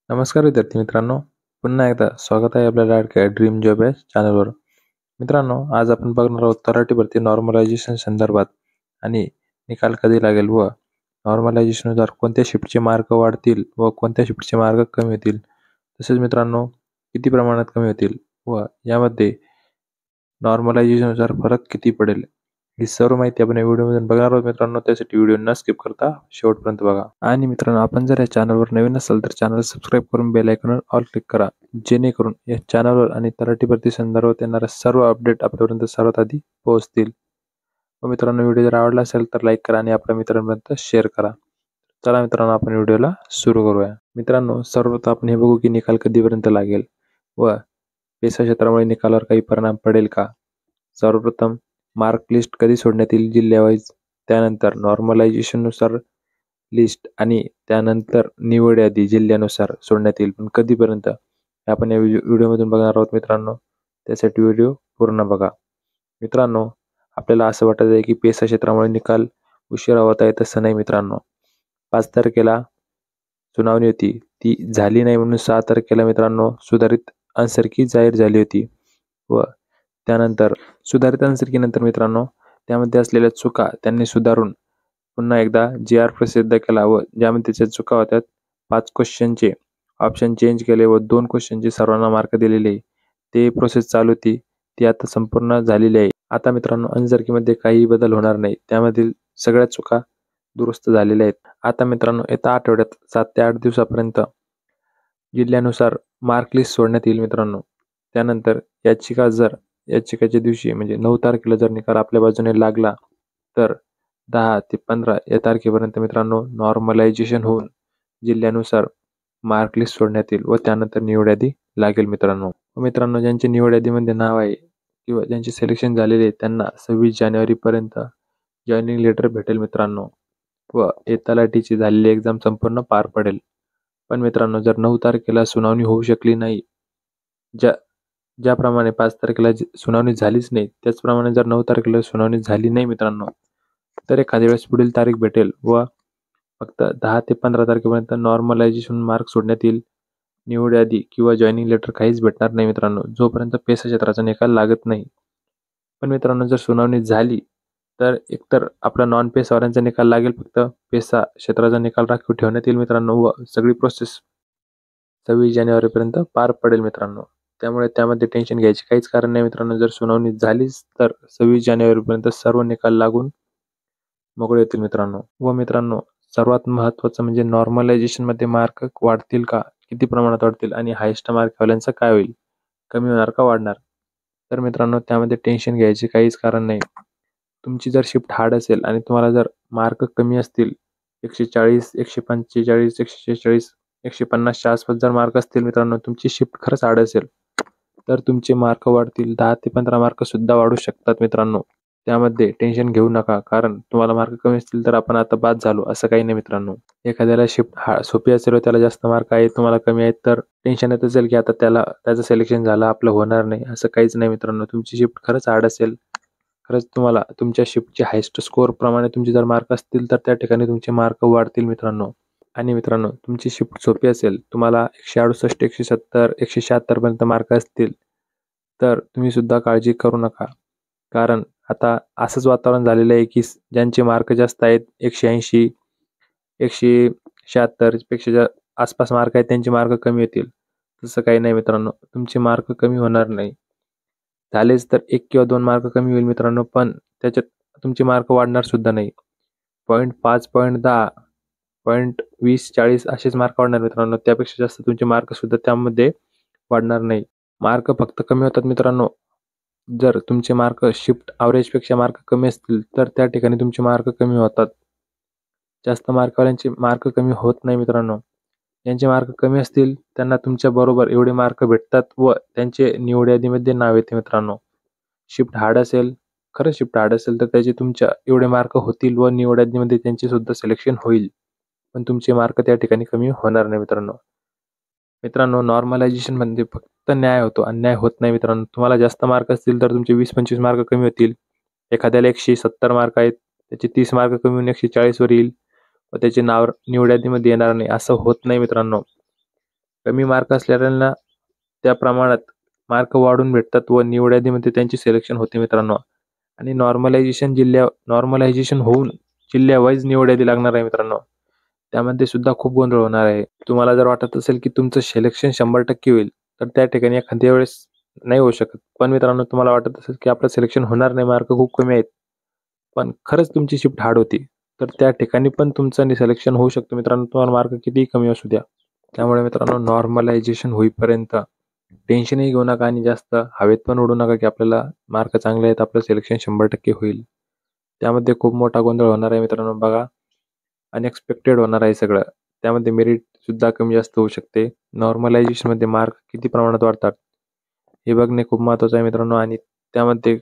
नमस्कार विद्यार्थी मित्रांनो, पुन्हा एकदा स्वागत आहे आपल्या लाडक्या ड्रीम जॉब या चॅनलवर. मित्रांनो, आज आपण बघणार आहोत तलाठी भरती नॉर्मलायझेशन संदर्भात आणि निकाल कधी लागेल व नॉर्मलायझेशननुसार कोणत्या शिफ्टचे मार्क वाढतील व कोणत्या शिफ्टचे मार्क कमी होतील. तसेच मित्रांनो, किती प्रमाणात कमी होतील व यामध्ये नॉर्मलायझेशननुसार फरक किती पडेल, ही सर्व माहिती आपण या व्हिडिओमधून बघणार आहोत मित्रांनो. त्यासाठी व्हिडिओ न स्किप करता शेवटपर्यंत बघा. आणि मित्रांनो, आपण जर या चॅनलवर नवीन असाल तर चॅनल सबस्क्राईब करून बेल आयकॉनवर ऑल क्लिक करा, जेणेकरून या चॅनलवर आणि तलाठी भरती संदर्भात येणाऱ्या सर्व अपडेट आपल्यापर्यंत सर्वात आधी पोहोचतील. व मित्रांनो, व्हिडिओ जर आवडला असेल तर लाईक करा आणि आपल्या मित्रांपर्यंत शेअर करा. चला मित्रांनो, आपण व्हिडिओला सुरू करूया. मित्रांनो, सर्वप्रथम आपण हे बघू की निकाल कधीपर्यंत लागेल व पेसा क्षेत्रामुळे निकालावर काही परिणाम पडेल का. सर्वप्रथम मार्क लिस्ट कधी सोडण्यात येईल जिल्ह्यावाईज, त्यानंतर नॉर्मलायझेशननुसार लिस्ट आणि त्यानंतर निवड यादी जिल्ह्यानुसार सोडण्यात येईल, पण कधीपर्यंत हे आपण या व्हिडिओमधून बघणार आहोत मित्रांनो. त्यासाठी व्हिडिओ पूर्ण बघा. मित्रांनो, आपल्याला असं वाटत आहे की पेसा क्षेत्रामुळे निकाल उशिरा होत आहे, तसं नाही मित्रांनो. 5 तारखेला सुनावणी होती, ती झाली नाही म्हणून 6 तारखेला मित्रांनो सुधारित आन्सर जाहीर झाली होती व त्यानंतर सुधारित आन्सर मित्रांनो त्यामध्ये असलेल्या चुका त्यांनी सुधारून पुन्हा एकदा GR प्रसिद्ध केला व ज्यामध्ये त्याच्या चुका होत्या 5 क्वेश्चनचे ऑप्शन चेंज केले व 2 क्वेश्चनचे सर्वांना मार्क दिलेले. ते प्रोसेस चालू होती, ती आता संपूर्ण झालेली आहे. आता मित्रांनो आन्सरकीमध्ये काही बदल होणार नाही, त्यामधील सगळ्या चुका दुरुस्त झालेल्या आहेत. आता मित्रांनो येत्या आठवड्यात 7 ते 8 दिवसापर्यंत जिल्ह्यानुसार मार्क लिस्ट सोडण्यात येईल मित्रांनो. त्यानंतर याचिकाच्या दिवशी म्हणजे 9 तारखेला जर निकाल आपल्या बाजूने लागला तर 10 ते 15 या तारखेपर्यंत मित्रांनो नॉर्मलायझेशन होऊन जिल्ह्यानुसार मार्क लिस्ट सोडण्यात येईल व त्यानंतर निवड यादी लागेल मित्रांनो. मित्रांनो, ज्यांचे निवड यादीमध्ये नाव आहे किंवा ज्यांचे सिलेक्शन झालेले आहे त्यांना 26 जानेवारीपर्यंत जॉईनिंग लेटर भेटेल मित्रांनो व तलाठीची झालेली एक्झाम संपूर्ण पार पडेल. पण मित्रांनो, जर 9 तारखेला सुनावणी होऊ शकली नाही, ज्याप्रमाणे 5 तारखेला सुनावणी झालीच नाही, त्याचप्रमाणे जर 9 तारखेला सुनावणी झाली नाही मित्रांनो, तर एखाद्या वेळेस पुढील तारीख भेटेल व फक्त 10 ते 15 तारखेपर्यंत नॉर्मलायझेशन मार्क सोडण्यात येईल. निवड यादी किंवा जॉईनिंग लेटर काहीच भेटणार नाही मित्रांनो, जोपर्यंत पेसा क्षेत्राचा निकाल लागत नाही. पण मित्रांनो, जर सुनावणी झाली तर एकतर आपला नॉन पेसावाल्यांचा निकाल लागेल, फक्त पेसा क्षेत्राचा निकाल राखीव ठेवण्यात येईल मित्रांनो व सगळी प्रोसेस 26 जानेवारीपर्यंत पार पडेल मित्रांनो. त्यामुळे त्यामध्ये टेन्शन घ्यायचे काहीच कारण नाही मित्रांनो. जर सुनावणी झालीच तर 26 जानेवारीपर्यंत सर्व निकाल लागून मोकळे होतील मित्रांनो. व मित्रांनो, सर्वात महत्त्वाचं म्हणजे नॉर्मलायझेशनमध्ये मार्क वाढतील का, किती प्रमाणात वाढतील आणि हायेस्ट मार्कवाल्यांचं काय होईल, कमी होणार का वाढणार. तर मित्रांनो, त्यामध्ये टेन्शन घ्यायचे काहीच कारण नाही. तुमची जर शिफ्ट हार्ड असेल आणि तुम्हाला जर मार्क कमी असतील, 140, 145, 146, 150च्या आसपास जर मार्क असतील मित्रांनो, तुमची शिफ्ट खरंच हार्ड असेल तर तुमचे मार्क वाढतील, 10 ते 15 मार्क सुद्धा वाढू शकतात मित्रांनो. त्यामध्ये टेन्शन घेऊ नका, कारण तुम्हाला मार्क कमी असतील तर आपण आता बाद झालो असं काही नाही मित्रांनो. एखाद्याला शिफ्ट सोपी असेल व त्याला जास्त मार्क आहेत, तुम्हाला कमी आहेत, तर टेन्शन येत असेल की आता त्याचं सिलेक्शन झालं, आपलं होणार नाही, असं काहीच नाही मित्रांनो. तुमची शिफ्ट खरंच हार्ड असेल, खरंच तुम्हाला तुमच्या शिफ्टचे हायेस्ट स्कोअर प्रमाणे तुमचे जर मार्क असतील तर त्या ठिकाणी तुमचे मार्क वाढतील मित्रांनो. आणि मित्रांनो, तुमची शिफ्ट सोपी असेल, तुम्हाला 168, 170, 176 पर्यंत मार्क असतील, तर तुम्ही सुद्धा काळजी करू नका. कारण आता असंच वातावरण झालेलं आहे की ज्यांचे मार्क जास्त आहेत, 180, 176 पेक्षा आसपास मार्क आहेत, त्यांचे मार्क कमी होतील. तसं काही नाही मित्रांनो, तुमचे मार्क कमी होणार नाही. झालेच तर 1 किंवा 2 मार्क कमी होईल मित्रांनो, पण त्याच्यात तुमचे मार्क वाढणार सुद्धा नाही. 0.5, 0.10, 0.20, 40 असेच मार्क वाढणार मित्रांनो. त्यापेक्षा जास्त तुमचे मार्क सुद्धा त्यामध्ये वाढणार नाही. मार्क फक्त कमी होतात मित्रांनो, जर तुमचे मार्क शिफ्ट ॲव्हरेजपेक्षा मार्क कमी असतील तर त्या ठिकाणी तुमचे मार्क कमी होतात. जास्त मार्कवाल्यांचे मार्क कमी होत नाही मित्रांनो. ज्यांचे मार्क कमी असतील त्यांना तुमच्या बरोबर एवढे मार्क भेटतात व त्यांचे निवड यादीमध्ये नाव येते मित्रांनो. शिफ्ट हार्ड असेल, खरं शिफ्ट हार्ड असेल तर त्याचे तुमच्या एवढे मार्क होतील व निवड यादीमध्ये त्यांचे सुद्धा सिलेक्शन होईल, पण तुमचे मार्क त्या ठिकाणी कमी होणार नाही मित्रांनो. मित्रांनो, नॉर्मलायझेशनमध्ये फक्त न्याय होतो, अन्याय होत नाही मित्रांनो. तुम्हाला जास्त मार्क असतील तर तुमचे 20-25 मार्क कमी होतील. एखाद्याला 170 मार्क आहेत, त्याचे 30 मार्क कमी होऊन 140 वर येईल व त्याचे नाव निवड यादीमध्ये येणार नाही, असं होत नाही मित्रांनो. कमी मार्क असलेल्यांना त्या प्रमाणात मार्क वाढून भेटतात व निवड यादीमध्ये त्यांची सिलेक्शन होते मित्रांनो. आणि नॉर्मलायझेशन होऊन जिल्ह्या वाईज निवड यादी लागणार आहे मित्रांनो. त्यामध्ये सुद्धा खूप गोंधळ होणार आहे. तुम्हाला जर वाटत असेल की तुमचं सिलेक्शन 100% होईल, तर त्या ठिकाणी एखाद्या वेळेस नाही होऊ शकत. पण मित्रांनो, तुम्हाला वाटत असेल की आपलं सिलेक्शन होणार नाही, मार्क खूप कमी आहेत, पण खरंच तुमची शिफ्ट हार्ड होती, तर त्या ठिकाणी पण तुमचं सिलेक्शन होऊ शकतं मित्रांनो, तुम्हाला मार्क कितीही कमी असू द्या. त्यामुळे मित्रांनो, नॉर्मलायझेशन होईपर्यंत टेन्शनही घेऊ नका आणि जास्त हवेत पण उडू नका की आपल्याला मार्क चांगले आहेत, आपलं सिलेक्शन 100% होईल. त्यामध्ये खूप मोठा गोंधळ होणार आहे मित्रांनो. बघा, अनएक्सपेक्टेड होणार आहे सगळं. त्यामध्ये मेरिट सुद्धा कमी जास्त होऊ शकते. नॉर्मलायझेशनमध्ये मार्क किती प्रमाणात वाढतात हे बघणे खूप महत्त्वाचं आहे मित्रांनो. आणि त्यामध्ये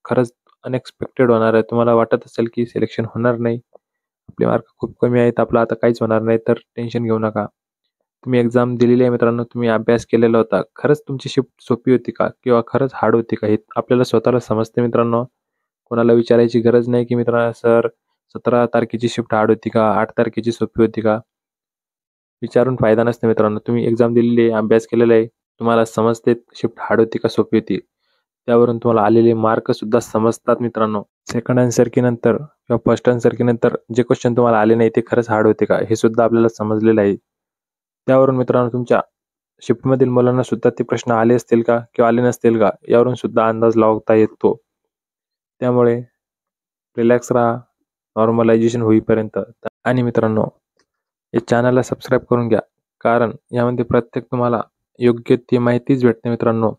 खरंच अनएक्सपेक्टेड होणार आहे. तुम्हाला वाटत असेल की सिलेक्शन होणार नाही, आपले मार्क खूप कमी आहेत, आपलं आता काहीच होणार नाही, तर टेन्शन घेऊ नका. तुम्ही एक्झाम दिलेली आहे मित्रांनो, तुम्ही अभ्यास केलेला होता. खरंच तुमची शिफ्ट सोपी होती का? किंवा खरंच हार्ड होती का? हे आपल्याला स्वतःला समजते मित्रांनो. कोणाला विचारायची गरज नाही की मित्रा सर 17 तारखेची शिफ्ट हार्ड होती का? 8 तारखेची सोपी होती का? विचारून फायदा नसतो मित्रांनो. तुम्ही एक्झाम दिलेली आहे, अभ्यास केलेला आहे. तुम्हाला समजते शिफ्ट हार्ड होती का सोपी होती. त्यावरून तुम्हाला आलेले मार्क सुद्धा समजतात मित्रांनो. सेकंड आन्सर की नंतर किंवा फर्स्ट आन्सर की नंतर जे क्वेश्चन तुम्हाला आले नाही ते खरंच हार्ड होते का? हे सुद्धा आपल्याला समजलेलं आहे. त्यावरून मित्रांनो, तुमच्या शिफ्टमधील मुलांना सुद्धा ते प्रश्न आले असतील का किंवा आले नसतील का, यावरून सुद्धा अंदाज लावता येतो. त्यामुळे रिलॅक्स राहा नॉर्मलायझेशन होईपर्यंत. आणि मित्रांनो, या चॅनलला सबस्क्राईब करून घ्या, कारण यामध्ये प्रत्येक तुम्हाला योग्य ती माहितीच भेटते मित्रांनो.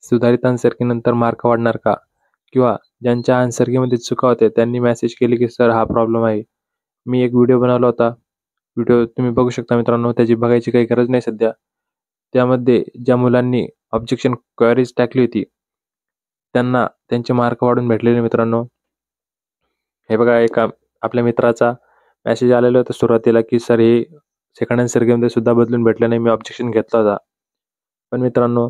सुधारित आन्सर की नंतर मार्क वाढणार का, किंवा ज्यांच्या आन्सर कीमध्ये चुका होत्या त्यांनी मेसेज केले की सर हा प्रॉब्लेम आहे. मी एक व्हिडिओ बनवला होता, व्हिडिओ तुम्ही बघू शकता मित्रांनो. त्याची बघायची काही गरज नाही सध्या. त्यामध्ये ज्या मुलांनी ऑब्जेक्शन क्वेरीज टाकली होती त्यांना त्यांचे मार्क वाढून भेटलेले मित्रांनो. हे बघा, एका आपल्या मित्राचा मेसेज आलेला होता सुरुवातीला की सर हे सेकंड आन्सर गेममध्ये सुद्धा बदलून भेटलं नाही, मी ऑब्जेक्शन घेतला होता. पण मित्रांनो,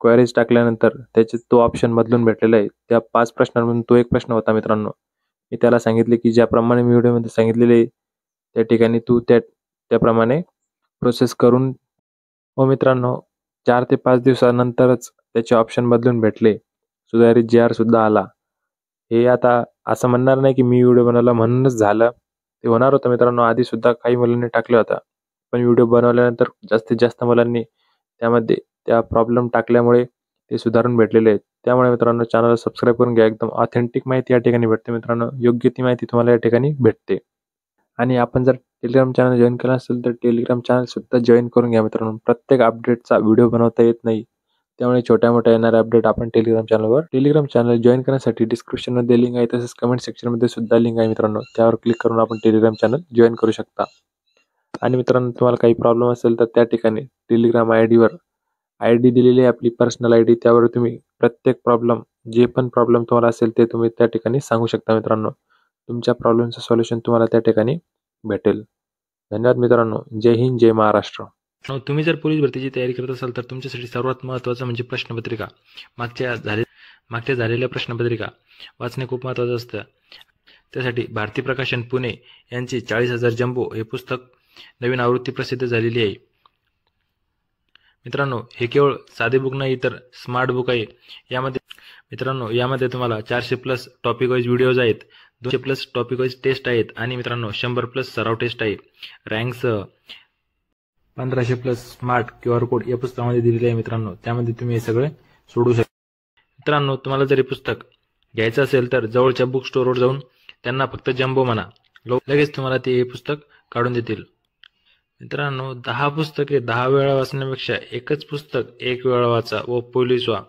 क्वेरीज टाकल्यानंतर त्याचे तो ऑप्शन बदलून भेटलेला आहे. त्या 5 प्रश्नांमधून तो एक प्रश्न होता मित्रांनो. मी त्याला सांगितले की ज्याप्रमाणे मी व्हिडिओमध्ये सांगितलेले आहे त्या ठिकाणी तू त्याप्रमाणे प्रोसेस करून. हो मित्रांनो, 4 ते 5 दिवसानंतरच त्याचे ऑप्शन बदलून भेटले. सुधारित GR सुद्धा आला. हे आता असं म्हणणार नाही की मी व्हिडिओ बनवला म्हणूनच झालं. ते होणार होतं मित्रांनो, आधी सुद्धा काही मुलांनी टाकला होता. पण व्हिडिओ बनवल्यानंतर जास्तीत जास्त मुलांनी त्यामध्ये त्या प्रॉब्लेम टाकल्यामुळे ते सुधारून भेटलेले आहेत. त्यामुळे मित्रांनो, चॅनलला सबस्क्राईब करून घ्या. एकदम ऑथेंटिक माहिती या ठिकाणी भेटते मित्रांनो. योग्य ती माहिती तुम्हाला या ठिकाणी भेटते. आणि आपण जर टेलिग्राम चॅनल जॉईन केला असेल तर टेलिग्राम चॅनल सुद्धा जॉईन करून घ्या मित्रांनो. प्रत्येक अपडेटचा व्हिडिओ बनवता येत नाही, त्यामुळे छोट्या मोठ्या येणारे अपडेट आपण टेलिग्राम चॅनल जॉईन करण्यासाठी डिस्क्रिप्शनमध्ये लिंक आहे, तसेच कमेंट सेक्शनमध्ये सुद्धा लिंक आहे मित्रांनो. त्यावर क्लिक करून आपण टेलिग्राम चॅनल जॉईन करू शकता. आणि मित्रांनो, तुम्हाला काही प्रॉब्लेम असेल तर त्या ठिकाणी टेलिग्राम ID दिलेली आहे आपली पर्सनल ID, त्यावर तुम्ही प्रत्येक जे पण प्रॉब्लेम तुम्हाला असेल ते तुम्ही त्या ठिकाणी सांगू शकता मित्रांनो. तुमच्या प्रॉब्लेमचं सोल्युशन तुम्हाला त्या ठिकाणी भेटेल. धन्यवाद मित्रांनो. जय हिंद, जय महाराष्ट्र. तुम्ही जर पोलीस भरतीची तयारी करत असाल तर तुमच्यासाठी सर्वात महत्त्वाचं म्हणजे प्रश्नपत्रिका. मागच्या झालेल्या प्रश्नपत्रिका वाचणे खूप महत्त्वाचं असतं. त्यासाठी भारती प्रकाशन पुणे यांचे 40,000 जंबो हे पुस्तक नवीन आवृत्ती प्रसिद्ध झालेली आहे. मित्रांनो, हे केवळ साधे बुक नाही तर स्मार्ट बुक आहे. यामध्ये तुम्हाला 400+ टॉपिक वाईज व्हिडिओज आहेत, 200+ टॉपिक वाईज टेस्ट आहेत आणि मित्रांनो 100+ सराव टेस्ट आहे. रँकसह 1500+ स्मार्ट QR कोड या पुस्तकामध्ये दिलेले आहे मित्रांनो. त्यामध्ये तुम्ही हे सगळे सोडू शकता. मित्रांनो, तुम्हाला जर हे पुस्तक घ्यायचं असेल तर जवळच्या बुक स्टोअरवर जाऊन त्यांना फक्त जंबो म्हणा, लगेच तुम्हाला ते हे पुस्तक काढून देतील. मित्रांनो, 10 पुस्तके 10 वेळा वाचण्यापेक्षा एकच पुस्तक 1 वेळा वाचा व पोलीस व्हा.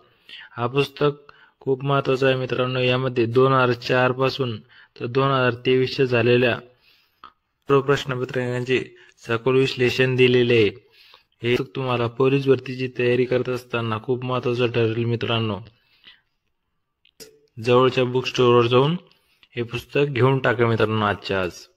हा पुस्तक खूप महत्त्वाचा आहे मित्रांनो. यामध्ये 2004 पासून तर 2023 झालेल्या सर्व प्रश्नपत्रिकांचे सखोल विश्लेषण दिलेले आहे. हे तुम्हाला पोलीस भरतीची तयारी करत असताना खूप महत्त्वाचं ठरेल मित्रांनो. जवळच्या बुक स्टोअरवर जाऊन हे पुस्तक घेऊन टाका मित्रांनो आजच्या आज.